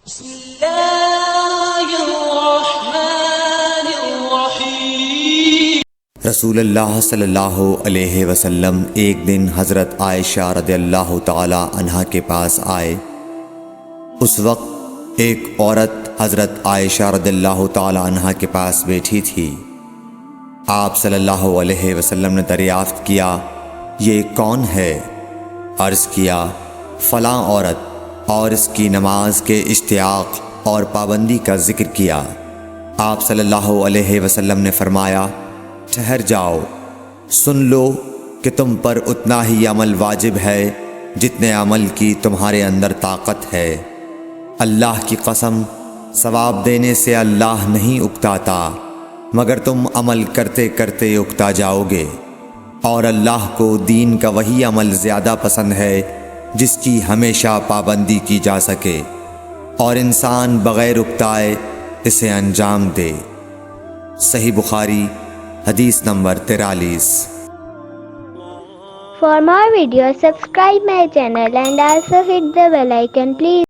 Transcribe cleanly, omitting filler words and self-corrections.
بسم اللہ الرحمن الرحیم۔ رسول اللہ صلی اللہ علیہ وسلم ایک دن حضرت عائشہ رضی اللہ تعالی عنہا کے پاس آئے۔ اس وقت ایک عورت حضرت عائشہ رضی اللہ تعالی عنہا کے پاس بیٹھی تھی۔ آپ صلی اللہ علیہ وسلم نے دریافت کیا، یہ کون ہے؟ عرض کیا، فلاں عورت، اور اس کی نماز کے اشتیاق اور پابندی کا ذکر کیا۔ آپ صلی اللہ علیہ وسلم نے فرمایا، ٹھہر جاؤ، سن لو کہ تم پر اتنا ہی عمل واجب ہے جتنے عمل کی تمہارے اندر طاقت ہے۔ اللہ کی قسم، ثواب دینے سے اللہ نہیں اکتاتا، مگر تم عمل کرتے کرتے اکتا جاؤ گے، اور اللہ کو دین کا وہی عمل زیادہ پسند ہے جس کی ہمیشہ پابندی کی جا سکے، اور انسان بغیر اکتائے اسے انجام دے۔ صحیح بخاری، حدیث number 43۔ For more videos, subscribe my channel and also hit the bell icon, please.